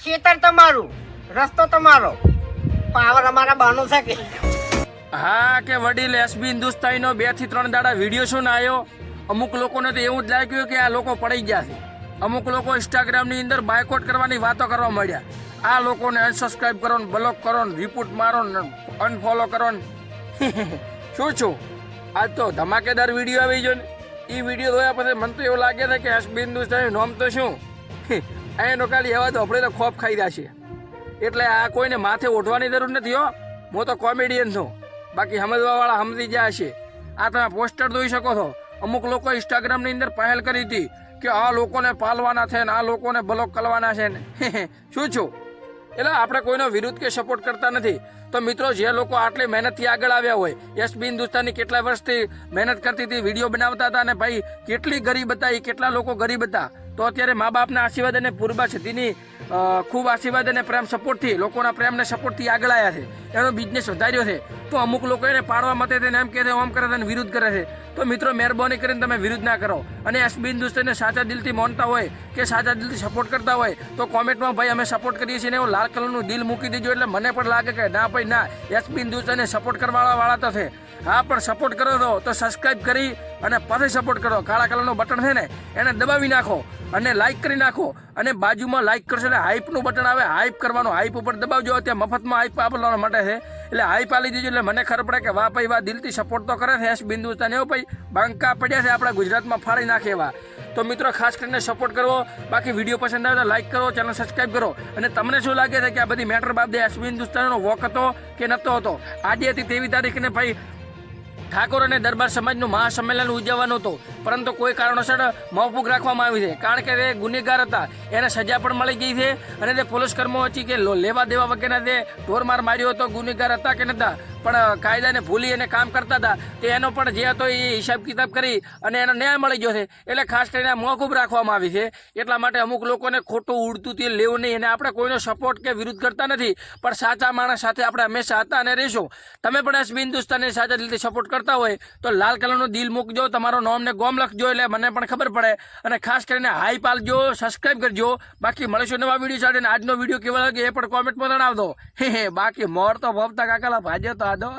ખેતર તમારું, રસ્તો તમારો, પાવર અમારા બાનું છે કે હા કે વડીલ એસબી હિન્દુસ્તાનીનો 2 થી 3 દાડા વિડીયો શું ના આવ્યો. અમુક લોકોને તો એવું જ લાગ્યું કે આ લોકો પડી ગયા છે. અમુક લોકો ઇન્સ્ટાગ્રામની અંદર બાયકોટ કરવાની વાતો કરવા માંડ્યા. આ લોકોને અનસબસ્ક્રાઇબ કરો ને, બ્લોક કરો ને, રિપોર્ટ મારો ને, અનફોલો કરો ને. શું છું આજ તો ધમાકેદાર વિડીયો આવી ગયો ને. એ વિડીયો જોયા પછી મને તો એવું લાગે છે કે એસબી હિન્દુસ્તાની નોમ તો શું એનો ખાલી એવા તો આપણે તો ખોફ ખાઈ રહ્યા છે. એટલે આ કોઈને માથે ઓઢવાની જરૂર નથી હો. હું તો કોમેડિયન છું, બાકી સમજવાવાળા સમજી ગયા છે. આ તમે પોસ્ટર જોઈ શકો છો. અમુક લોકો ઇન્સ્ટાગ્રામની અંદર પહેલ કરી હતી કે આ લોકોને પાલવાના છે ને આ લોકોને બ્લોક કરવાના છે ને. શું છું એટલે આપણે કોઈનો વિરુદ્ધ કે સપોર્ટ કરતા નથી. તો મિત્રો, જે લોકો આટલી મહેનતથી આગળ આવ્યા હોય, એસબી હિન્દુસ્તાની કેટલા વર્ષથી મહેનત કરતી હતી, વિડીયો બનાવતા હતા, અને ભાઈ કેટલી ગરીબ હતા, એ કેટલા લોકો ગરીબ હતા, તો અત્યારે મા બાપના આશીર્વાદ અને પૂર્વા છતીની ખૂબ આશીર્વાદ અને પ્રેમ સપોર્ટથી, લોકોના પ્રેમને સપોર્ટથી આગળ આવ્યા છે. એનો બિઝનેસ વધાર્યો છે. તો અમુક લોકો એને પાડવા માટે તેને એમ કહે છે, ઓમ કરે છે, વિરુદ્ધ કરે છે. તો મિત્રો, મહેરબાની કરીને તમે વિરુદ્ધ ના કરો. અને એસબી હિન્દુસ્તાનને સાચા દિલથી માનતા હોય કે સાચા દિલથી સપોર્ટ કરતા હોય તો કોમેન્ટમાં ભાઈ અમે સપોર્ટ કરીએ છીએ ને એવું લાલ કલરનું દિલ મૂકી દેજો. એટલે મને પણ લાગે કે ના ભાઈ ના, એસબી હિન્દુસ્તાનને સપોર્ટ કરવાવાળા તો છે. હા, પણ સપોર્ટ કરો તો સબસ્ક્રાઇબ કરી અને પછી સપોર્ટ કરો. કાળા કલરનું બટન છે ને એને દબાવી નાખો અને લાઇક કરી નાખો. અને બાજુમાં લાઇક કરશો એટલે હાઈપનું બટન આવે, હાઈપ કરવાનું, હાઈપ ઉપર દબાવજો. ત્યાં મફતમાં હાઈપ આપવા માટે છે. એટલે હાઈપ આલી દીધું એટલે મને ખબર પડે કે વાહ ભાઈ વાહ, દિલથી સપોર્ટ તો કરે છે એસબી હિન્દુસ્તાન. એવું ભાઈ બંકા પડ્યા છે આપણા ગુજરાતમાં, ફાડી નાખે એવા. તો મિત્રો, ખાસ કરીને સપોર્ટ કરવો. બાકી વિડીયો પસંદ આવે તો લાઇક કરો, ચેનલ સબસ્ક્રાઇબ કરો. અને તમને શું લાગે છે કે આ બધી મેટર બાબતે એસબી હિન્દુસ્તાનનો વોક હતો કે નહોતો હતો? આજે હતી 23 તારીખને ભાઈ ઠાકોર અને દરબાર સમાજનું મહાસંમેલન ઉજવવાનું હતું, પરંતુ કોઈ કારણોસર મોકૂફ રાખવામાં આવ્યું છે. કારણ કે તે ગુનેગાર હતા, એને સજા પણ મળી ગઈ છે. અને તે પોલીસ કર્મો હતી કે લેવા દેવા વગેરે તે ઢોરમાર માર્યો હતો, ગુનેગાર હતા કે નહોતા, પણ કાયદાને ભૂલી અને કામ કરતા હતા. તે એનો પણ જે હતો એ હિસાબ કિતાબ કરી અને એનો ન્યાય મળી ગયો છે. એટલે ખાસ કરીને મોકૂફ રાખવામાં આવી છે. એટલા માટે અમુક લોકોને ખોટું ઉડતું તે લેવું નહીં. અને આપણે કોઈનો સપોર્ટ કે વિરુદ્ધ કરતા નથી, પણ સાચા માણસ સાથે આપણે હંમેશા હતા અને રહીશું. તમે પણ એસબી હિન્દુસ્તાનને સાચા દિલથી સપોર્ટ કરતા હોય તો લાલ કલરનું દિલ મૂકજો, તમારો નામ ને ગોમ લખજો, એટલે મને પણ ખબર પડે. અને ખાસ કરીને હાઈપ આલજો, સબસ્ક્રાઇબ કરજો. બાકી મળીશું નવા વિડીયો સાથે. આજનો વિડીયો કેવો લાગે એ પણ કોમેન્ટમાં જણાવજો. બાકી મોર તો ભવતા કાકાલા ભાજ્યો તો આદો.